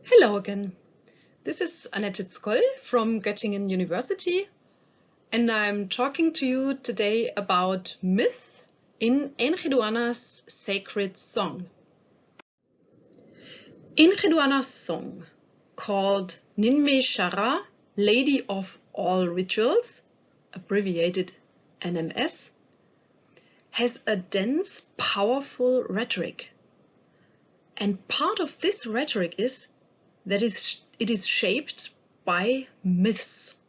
Hello again. This is Annette Skoll from Göttingen University, and I'm talking to you today about myth in En-ḥedu-ana's sacred song. En-ḥedu-ana's song, called Ninme Šara, Lady of All Rituals, abbreviated NMS, has a dense, powerful rhetoric. And part of this rhetoric is that it is shaped by myths.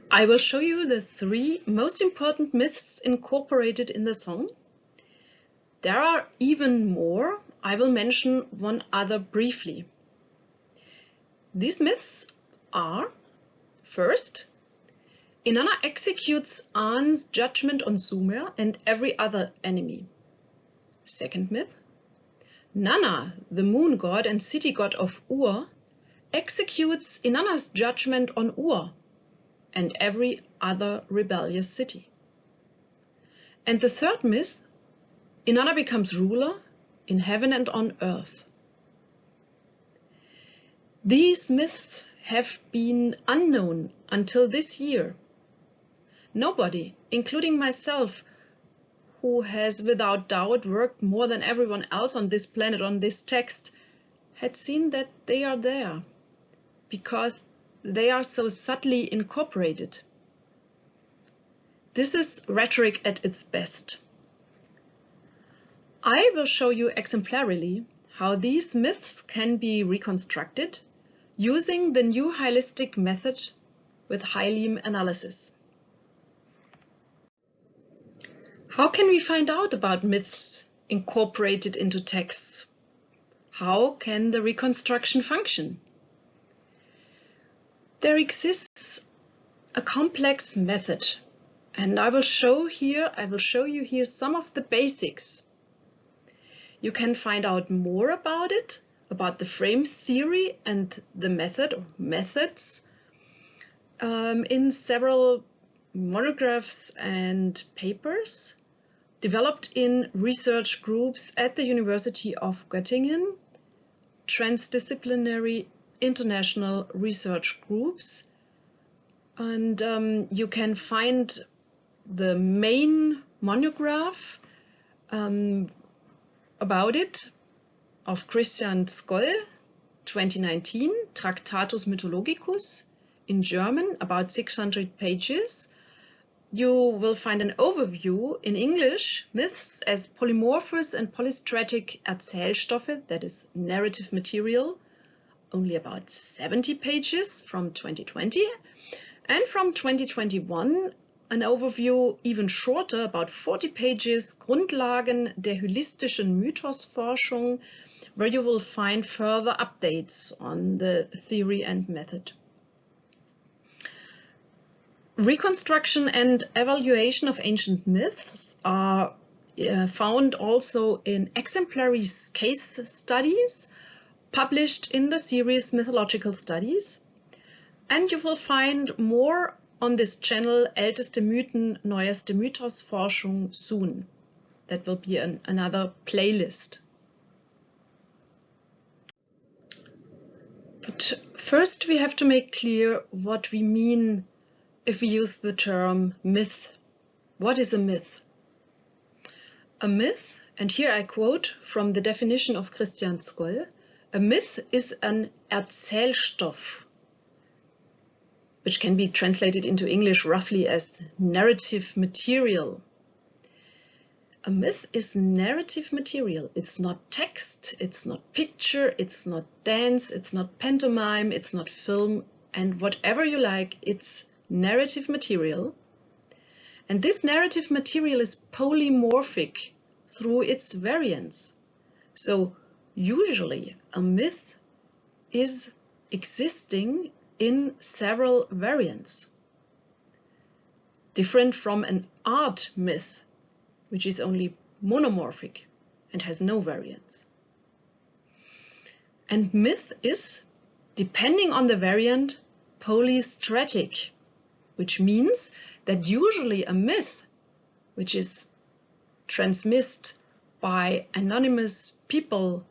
I will show you the 3 most important myths incorporated in the song. There are even more. I will mention one other briefly. These myths are: first, Inanna executes An's judgment on Sumer and every other enemy. Second myth, Nanna, the moon god and city god of Ur, executes Inanna's judgment on Ur and every other rebellious city. And the third myth, Inanna becomes ruler in heaven and on earth. These myths have been unknown until this year. Nobody, including myself, who has without doubt worked more than everyone else on this planet on this text, had seen that they are there, because they are so subtly incorporated. This is rhetoric at its best. I will show you exemplarily how these myths can be reconstructed using the new holistic method with Hyleme analysis. How can we find out about myths incorporated into texts? How can the reconstruction function? There exists a complex method, and I will show you here some of the basics. You can find out more about it, about the frame theory and the method or methods in several monographs and papers developed in research groups at the University of Göttingen, transdisciplinary international research groups. And you can find the main monograph about it of Christian Skoll, 2019, Tractatus Mythologicus, in German, about 600 pages. You will find an overview in English, myths as polymorphous and polystratic Erzählstoffe, that is narrative material, only about 70 pages from 2020. And from 2021, an overview even shorter, about 40 pages, Grundlagen der holistischen Mythosforschung, where you will find further updates on the theory and method. Reconstruction and evaluation of ancient myths are found also in exemplary case studies published in the series Mythological Studies. And you will find more on this channel, Älteste Mythen, Neueste Mythosforschung, soon. That will be another playlist. But first we have to make clear what we mean if we use the term myth. What is a myth? A myth, and here I quote from the definition of Christian Skoll, a myth is an Erzählstoff, which can be translated into English roughly as narrative material. A myth is narrative material. It's not text, it's not picture, it's not dance, it's not pantomime, it's not film, and whatever you like, it's narrative material. And this narrative material is polymorphic through its variants. So usually a myth is existing in several variants, different from an art myth, which is only monomorphic and has no variants. And myth is, depending on the variant, polystratic, which means that usually a myth, which is transmitted by anonymous people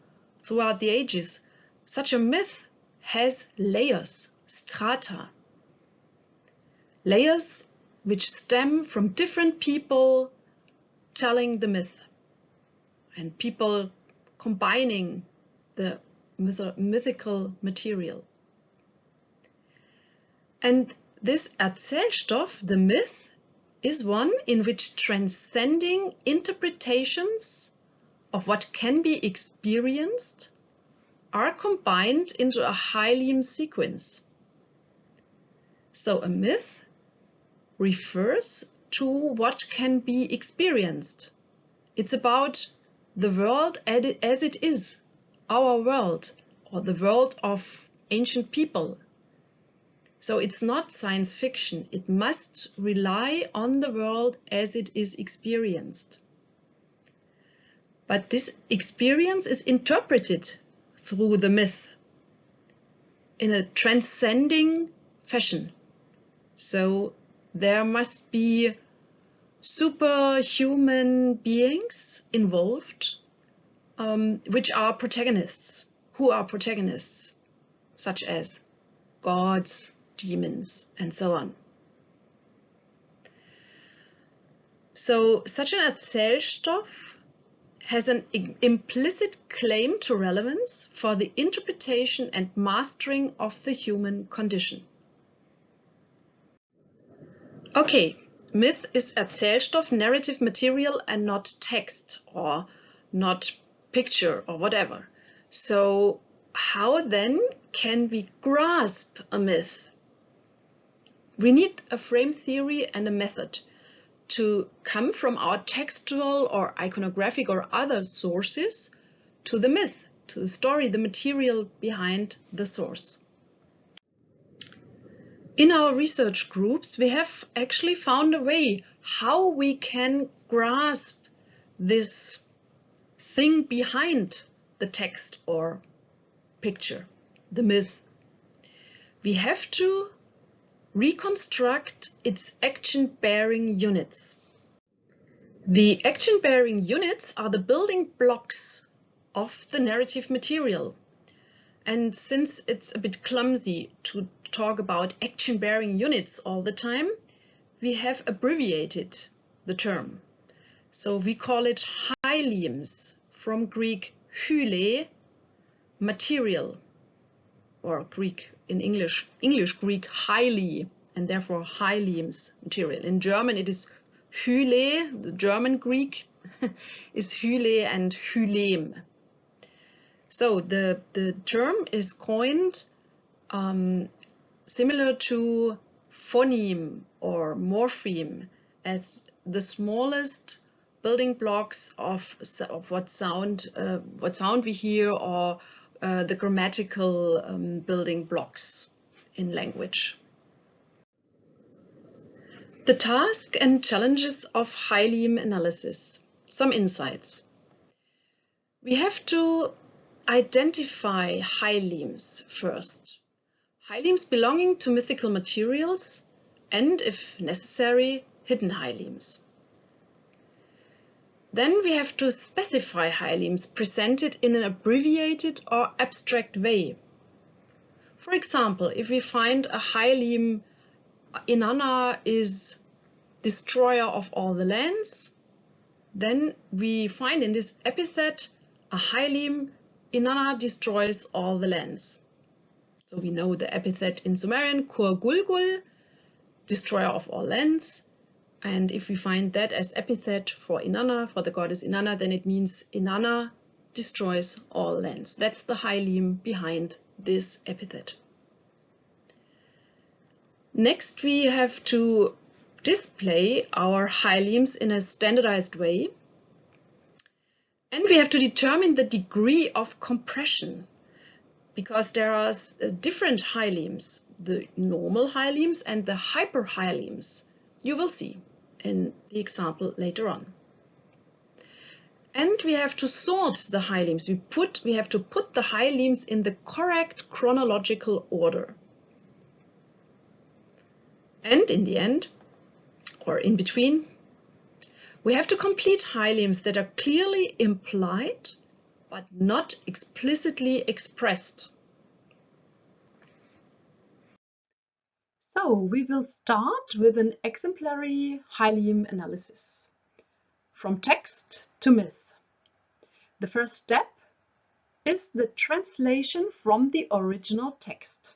throughout the ages, such a myth has layers, strata. Layers which stem from different people telling the myth and people combining the mythical material. And this Erzählstoff, the myth, is one in which transcending interpretations of what can be experienced are combined into a Hyleme sequence. So a myth refers to what can be experienced. It's about the world as it is, our world, or the world of ancient people. So it's not science fiction. It must rely on the world as it is experienced. But this experience is interpreted through the myth in a transcending fashion. So there must be superhuman beings involved, which are protagonists. Who are protagonists? Such as gods, demons, and so on. So such an Erzählstoff has an implicit claim to relevance for the interpretation and mastering of the human condition. Okay, myth is Erzählstoff, narrative material, and not text or not picture or whatever. So how then can we grasp a myth? We need a frame theory and a method to come from our textual or iconographic or other sources to the myth, to the story, the material behind the source. In our research groups, we have actually found a way how we can grasp this thing behind the text or picture, the myth. We have to reconstruct its action-bearing units. The action-bearing units are the building blocks of the narrative material. And since it's a bit clumsy to talk about action-bearing units all the time, we have abbreviated the term. So we call it hylemes, from Greek hyle, material, or Greek in English Greek hyli, and therefore hylemes, material. In German it is hyle, the German Greek is hyle and hyleme. So the term is coined similar to phoneme or morpheme as the smallest building blocks of what sound we hear, or the grammatical building blocks in language. The task and challenges of Hyleme analysis. Some insights. We have to identify hylemes first. Hylemes belonging to mythical materials and, if necessary, hidden hylemes. Then we have to specify hylemes presented in an abbreviated or abstract way. For example, if we find a hyleme, Innana is destroyer of all the lands, then we find in this epithet a hyleme, Innana destroys all the lands. So we know the epithet in Sumerian, Kur-gul-gul, destroyer of all lands. And if we find that as epithet for Innana, for the goddess Innana, then it means Innana destroys all lands. That's the hyleme behind this epithet. Next, we have to display our hylemes in a standardized way. And we have to determine the degree of compression, because there are different hylemes, the normal hylemes and the hyperhylemes. You will see in the example later on. And we have to sort the hylemes. We have to put the hylemes in the correct chronological order. And in the end, or in between, we have to complete hylemes that are clearly implied but not explicitly expressed. So we will start with an exemplary Hyleme analysis. From text to myth. The first step is the translation from the original text.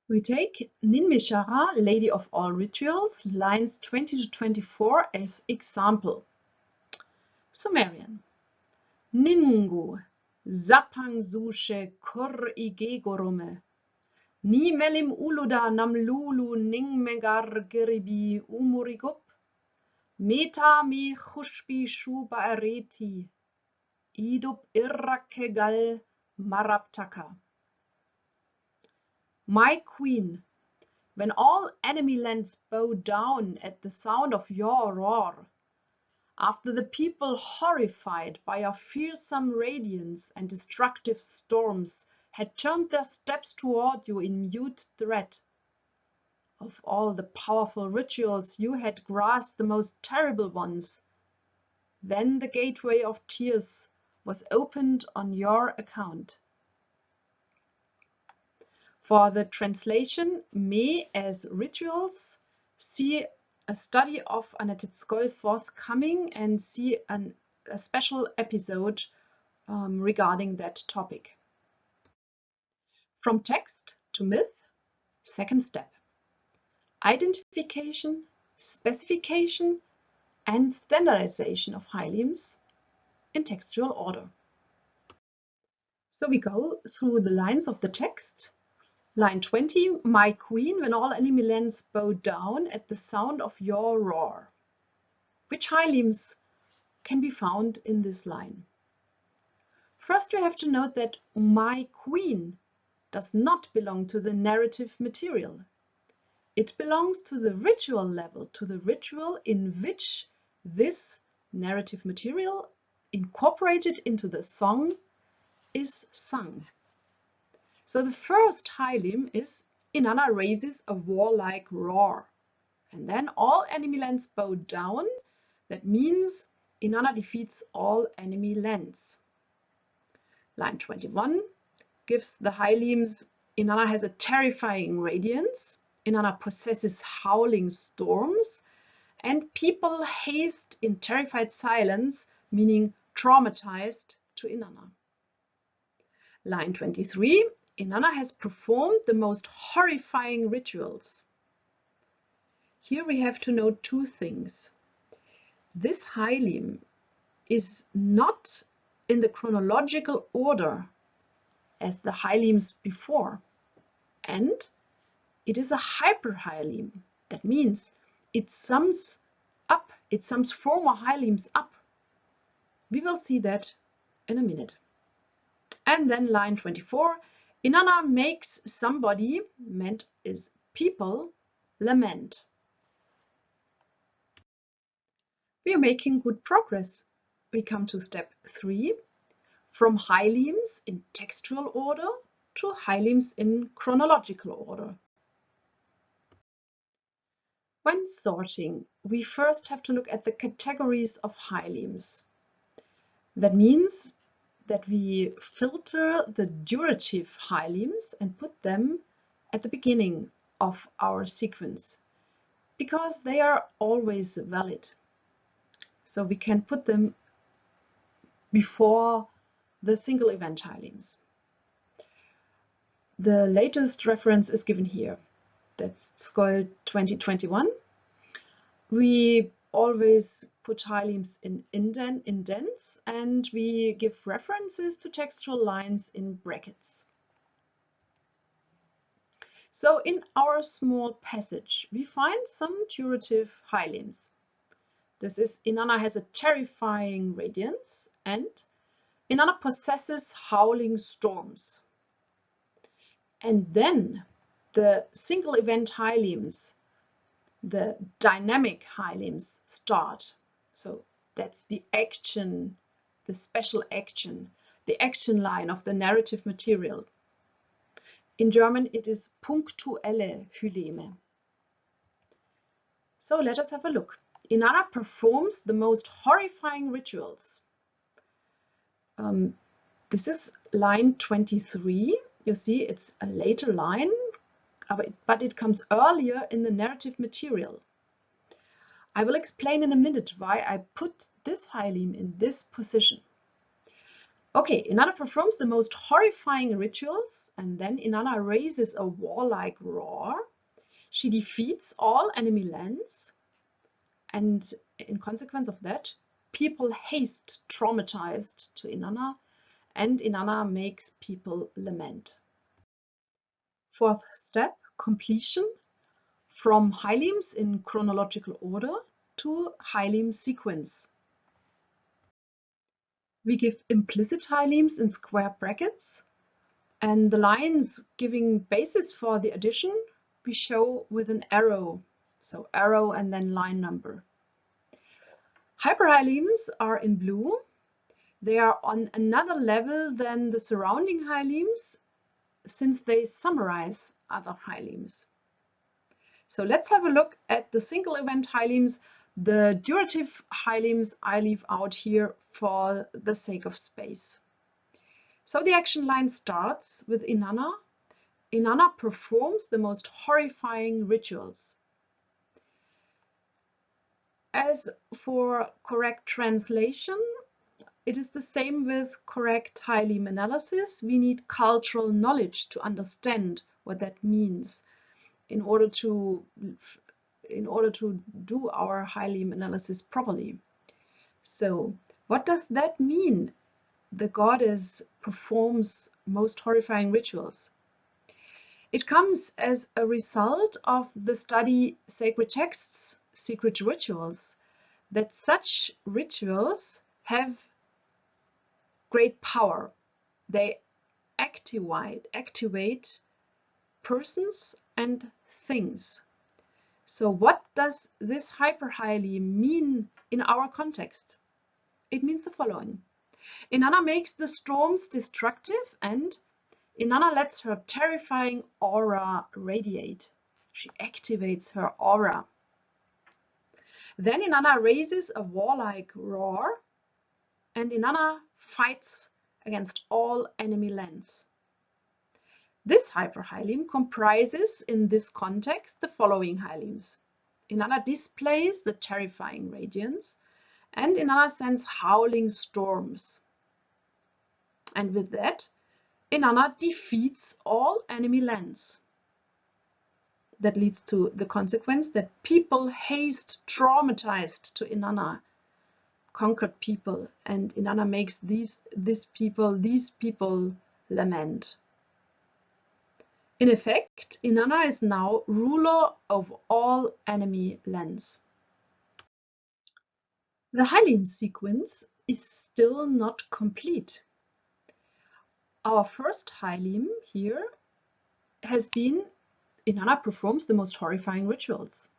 We take Ninmeshara, Lady of All Rituals, lines 20 to 24 as example. Sumerian. Ningu, Zapang Sushe Kur Igegorome. Ni melim uluda nam lulu ning megar geribi umurigup. Meta me khushbi shuba areti. Idub irrakegal maraptaka. My queen, when all enemy lands bow down at the sound of your roar, after the people horrified by your fearsome radiance and destructive storms had turned their steps toward you in mute dread, of all the powerful rituals you had grasped the most terrible ones, then the gateway of tears was opened on your account. For the translation Me as rituals, see a study of Anatitskoy forthcoming and see a special episode regarding that topic. From text to myth, second step. Identification, specification and standardization of hylemes in textual order. So we go through the lines of the text. Line 20, my queen, when all enemy lands bow down at the sound of your roar. Which hylemes can be found in this line? First, we have to note that my queen does not belong to the narrative material. It belongs to the ritual level, to the ritual in which this narrative material, incorporated into the song, is sung. So the first hyleme is Innana raises a warlike roar, and then all enemy lands bow down. That means Innana defeats all enemy lands. Line 21 gives the hylemes Innana has a terrifying radiance, Innana possesses howling storms, and people haste in terrified silence, meaning traumatized, to Innana. Line 23, Innana has performed the most horrifying rituals. Here we have to note two things. This hyleme is not in the chronological order as the hylemes before, and it is a hyperhyleme. That means it sums up, it sums former hylemes up. We will see that in a minute. And then line 24, Innana makes somebody, meant is people, lament. We are making good progress. We come to step 3, from hylemes in textual order to hylemes in chronological order. When sorting, we first have to look at the categories of hylemes. That means that we filter the durative hylemes and put them at the beginning of our sequence, because they are always valid. So we can put them before the single event hylemes. The latest reference is given here. That's Skoll 2021. We always put hylemes in indents, and we give references to textual lines in brackets. So in our small passage, we find some durative hylemes. This is Innana has a terrifying radiance, and Innana possesses howling storms. And then the single event hylemes, the dynamic hylemes, start. So that's the action, the special action, the action line of the narrative material. In German it is punktuelle Hyleme. So let us have a look. Innana performs the most horrifying rituals. This is line 23. You see, it's a later line, but it comes earlier in the narrative material. I will explain in a minute why I put this Hyleme in this position. Okay, Innana performs the most horrifying rituals, and then Innana raises a warlike roar. She defeats all enemy lands, and in consequence of that, people haste traumatized to Innana, and Innana makes people lament. Fourth step, completion, from Hylemes in chronological order to Hyleme sequence. We give implicit Hylemes in square brackets, and the lines giving basis for the addition we show with an arrow, so arrow and then line number. Hyperhylemes are in blue. They are on another level than the surrounding Hylemes since they summarize other Hylemes. So let's have a look at the single event Hylemes. The durative Hylemes I leave out here for the sake of space. So the action line starts with Innana. Innana performs the most horrifying rituals. As for correct translation, it is the same with correct Hyleme analysis. We need cultural knowledge to understand what that means in order to do our Hyleme analysis properly. So what does that mean? The goddess performs most horrifying rituals. It comes as a result of the study sacred texts, secret rituals, that such rituals have great power. They activate persons and things. So what does this hyperhyleme mean in our context? It means the following. Innana makes the storms destructive, and Innana lets her terrifying aura radiate. She activates her aura. Then Innana raises a warlike roar, and Innana fights against all enemy lands. This hyperhyleme comprises, in this context, the following hylemes. Innana displays the terrifying radiance, and Innana sends howling storms. And with that, Innana defeats all enemy lands. That leads to the consequence that people haste traumatized to Innana, conquered people, and Innana makes these people lament. In effect, Innana is now ruler of all enemy lands. The Hyleme sequence is still not complete. Our first Hyleme here has been Innana performs the most horrifying rituals.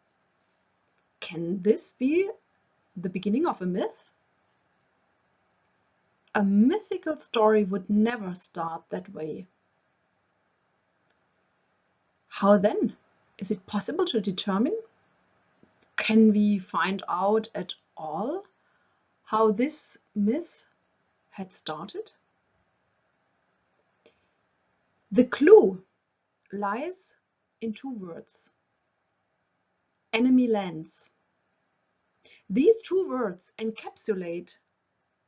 Can this be the beginning of a myth? A mythical story would never start that way. How then? Is it possible to determine? Can we find out at all how this myth had started? The clue lies in two words: enemy lands. These two words encapsulate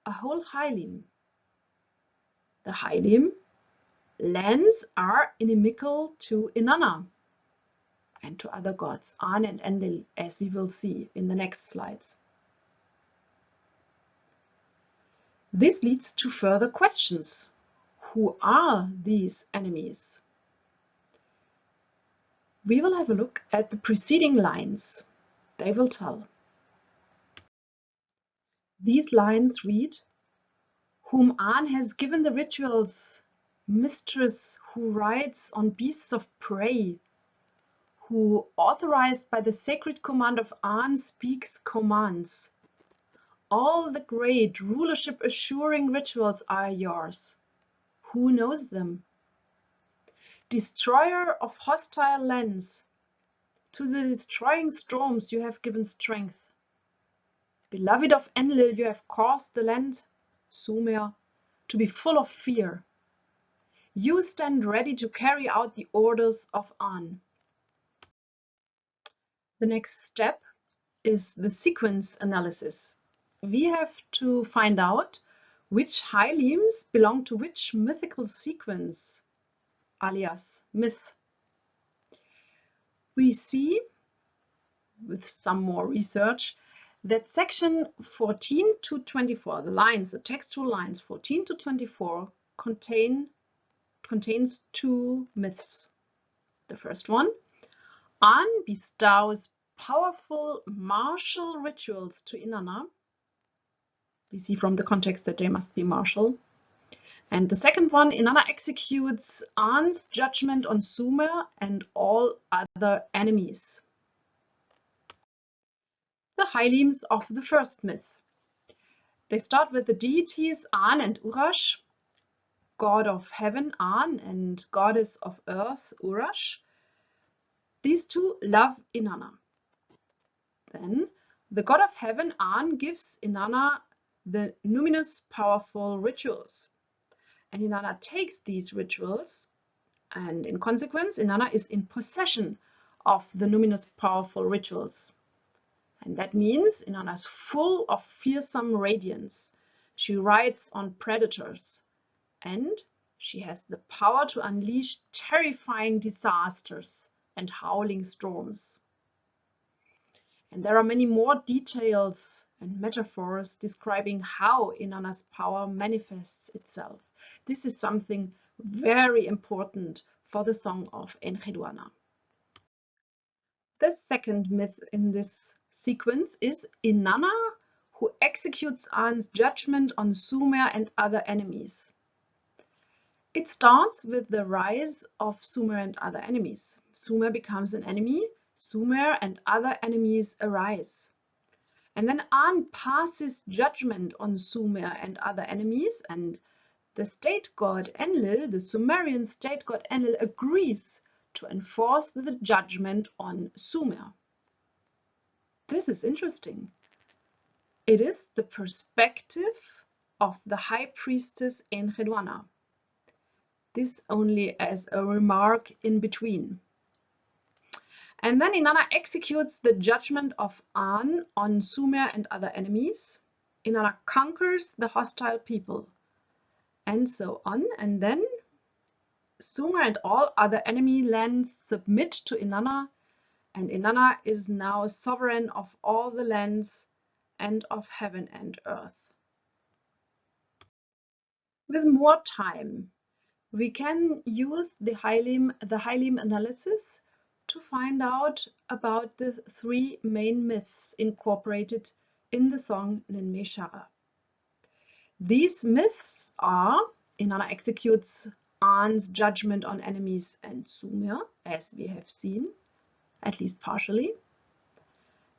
a whole Hyleme. The Hyleme lands are inimical to Innana and to other gods, An and Enlil, as we will see in the next slides. This leads to further questions. Who are these enemies? We will have a look at the preceding lines. They will tell. These lines read, whom An has given the rituals, mistress who rides on beasts of prey, who, authorized by the sacred command of An, speaks commands. All the great rulership assuring rituals are yours. Who knows them? Destroyer of hostile lands, To the destroying storms you have given strength. Beloved of Enlil, you have caused the land, Sumer, to be full of fear. You stand ready to carry out the orders of An. The next step is the sequence analysis. We have to find out which hylemes belong to which mythical sequence, alias myth. We see, with some more research, that section 14 to 24, the lines, the textual lines 14 to 24, contains two myths. The first one, An bestows powerful martial rituals to Innana. We see from the context that they must be martial. And the second one, Innana executes An's judgment on Sumer and all other enemies. The hylemes of the first myth. They start with the deities An and Urash, god of heaven An and goddess of earth Urash. These two love Innana. Then the god of heaven An gives Innana the numinous powerful rituals. And Innana takes these rituals, and in consequence Innana is in possession of the numinous powerful rituals. And that means Innana is full of fearsome radiance. She rides on predators, and she has the power to unleash terrifying disasters and howling storms. And there are many more details and metaphors describing how Innana's power manifests itself. This is something very important for the song of En-ḥedu-ana. The second myth in this sequence is Innana, who executes An's judgment on Sumer and other enemies. It starts with the rise of Sumer and other enemies. Sumer becomes an enemy, Sumer and other enemies arise. And then An passes judgment on Sumer and other enemies, and the state god Enlil, the Sumerian state god Enlil, agrees to enforce the judgment on Sumer. This is interesting. It is the perspective of the high priestess En-ḥedu-ana. This only as a remark in between. And then Innana executes the judgment of An on Sumer and other enemies. Innana conquers the hostile people, and so on. And then Sumer and all other enemy lands submit to Innana, and Innana is now sovereign of all the lands and of heaven and earth. With more time, we can use the Hyleme analysis to find out about the three main myths incorporated in the song šara. These myths are: Innana executes An's judgment on enemies and Sumer, as we have seen, at least partially.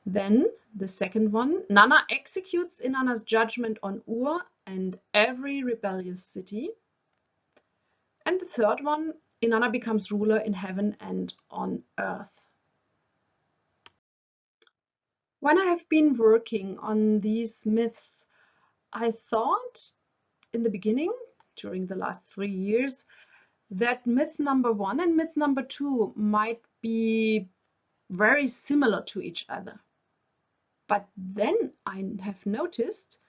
Then the second one, Nanna executes Innana's judgment on Ur and every rebellious city. And the third one, Innana becomes ruler in heaven and on earth. When I have been working on these myths, I thought in the beginning, during the last 3 years, that myth number 1 and myth number 2 might be very similar to each other. But then I have noticed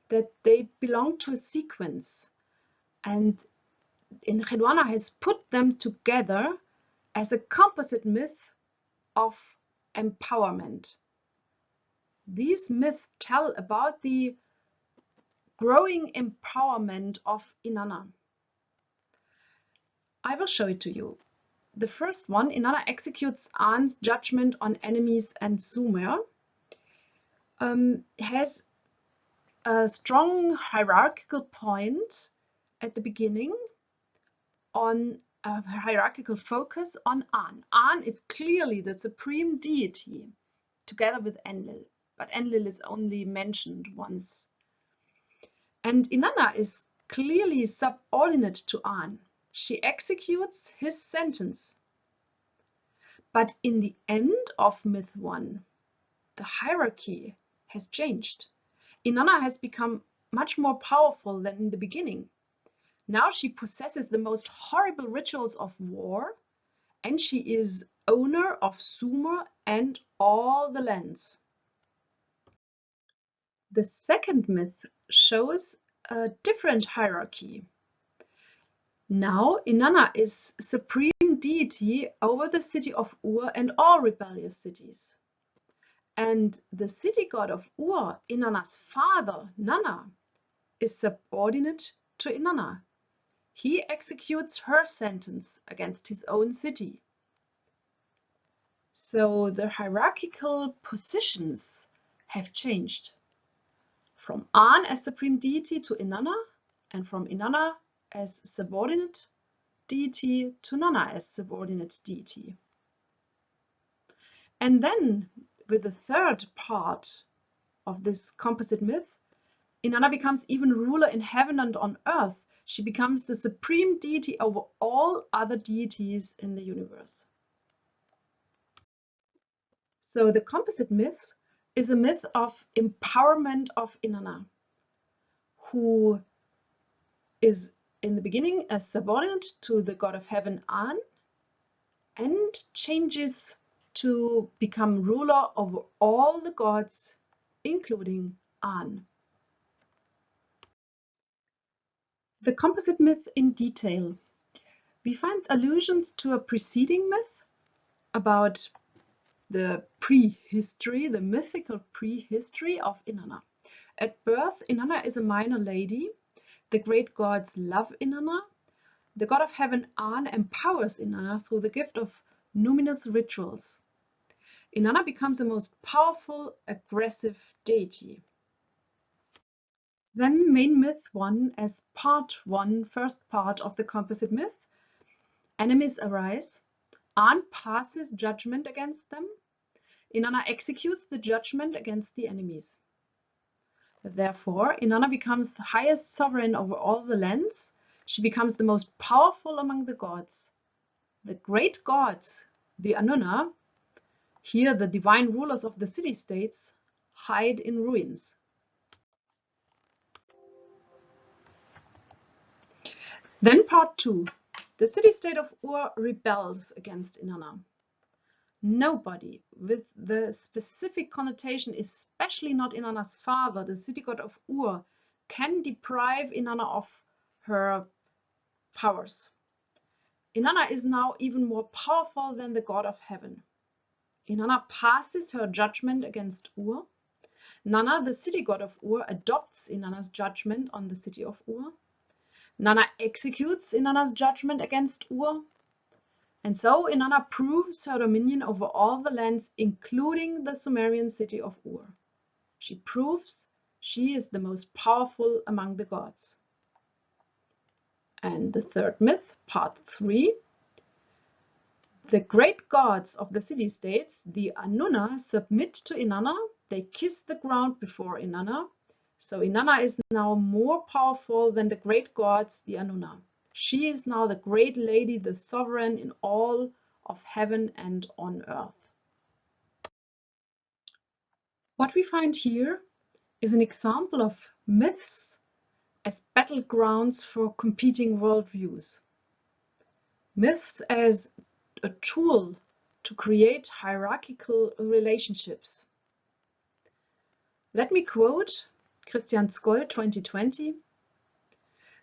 that they belong to a sequence, and En-ḥedu-ana has put them together as a composite myth of empowerment. These myths tell about the growing empowerment of Innana. I will show it to you. The first one, Innana executes An's judgment on enemies and Sumer, has a strong hierarchical point at the beginning, on a hierarchical focus on An. An is clearly the supreme deity, together with Enlil, but Enlil is only mentioned once. And Innana is clearly subordinate to An. She executes his sentence. But in the end of Myth 1, the hierarchy has changed. Inanna has become much more powerful than in the beginning. Now she possesses the most horrible rituals of war, and she is owner of Sumer and all the lands. The second myth shows a different hierarchy. Now Inanna is supreme deity over the city of Ur and all rebellious cities. And the city god of Ur, Inanna's father, Nanna, is subordinate to Inanna. He executes her sentence against his own city. So the hierarchical positions have changed from An as supreme deity to Inanna, and from Inanna as subordinate deity to Nanna as subordinate deity. And then, with the third part of this composite myth, Inanna becomes even ruler in heaven and on earth. She becomes the supreme deity over all other deities in the universe. So the composite myth is a myth of empowerment of Inanna, who is in the beginning a subordinate to the god of heaven An, and changes to become ruler over all the gods, including An. The composite myth in detail. We find allusions to a preceding myth about the prehistory, the mythical prehistory of Inanna. At birth, Inanna is a minor lady. The great gods love Inanna. The god of heaven An empowers Inanna through the gift of numinous rituals. Inanna becomes the most powerful, aggressive deity. Then main myth 1 as part 1, first part of the composite myth. Enemies arise. An passes judgment against them. Inanna executes the judgment against the enemies. Therefore, Inanna becomes the highest sovereign over all the lands. She becomes the most powerful among the gods. The great gods, the En-ḥedu-ana, here the divine rulers of the city-states, hide in ruins. Then part 2. The city-state of Ur rebels against Inanna. Nobody with the specific connotation, especially not Inanna's father, the city god of Ur, can deprive Inanna of her powers. Inanna is now even more powerful than the god of heaven. Inanna passes her judgment against Ur. Nanna, the city god of Ur, adopts Inanna's judgment on the city of Ur. Nanna executes Inanna's judgment against Ur. And so Inanna proves her dominion over all the lands, including the Sumerian city of Ur. She proves she is the most powerful among the gods. And the third myth, part 3. The great gods of the city-states, the En-ḥedu-ana, submit to Inanna. They kiss the ground before Inanna. So Inanna is now more powerful than the great gods, the En-ḥedu-ana. She is now the great lady, the sovereign in all of heaven and on earth. What we find here is an example of myths as battlegrounds for competing worldviews. Myths as a tool to create hierarchical relationships. Let me quote Christian Skoll, 2020.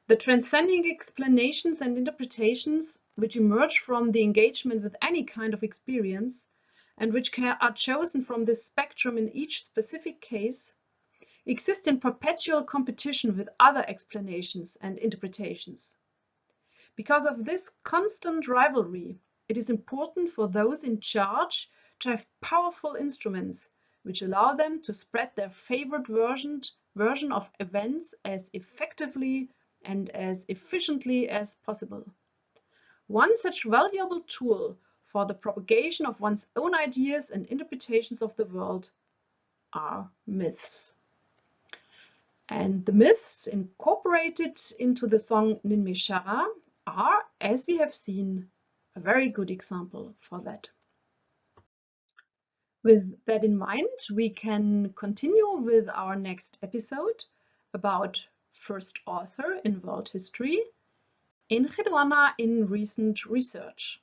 The transcending explanations and interpretations which emerge from the engagement with any kind of experience and which are chosen from this spectrum in each specific case exist in perpetual competition with other explanations and interpretations. Because of this constant rivalry, it is important for those in charge to have powerful instruments which allow them to spread their favorite version of events as effectively and as efficiently as possible. One such valuable tool for the propagation of one's own ideas and interpretations of the world are myths. And the myths incorporated into the song Ninme-šara are, as we have seen, a very good example for that. With that in mind, we can continue with our next episode about first author in world history, En-ḥedu-ana in recent research.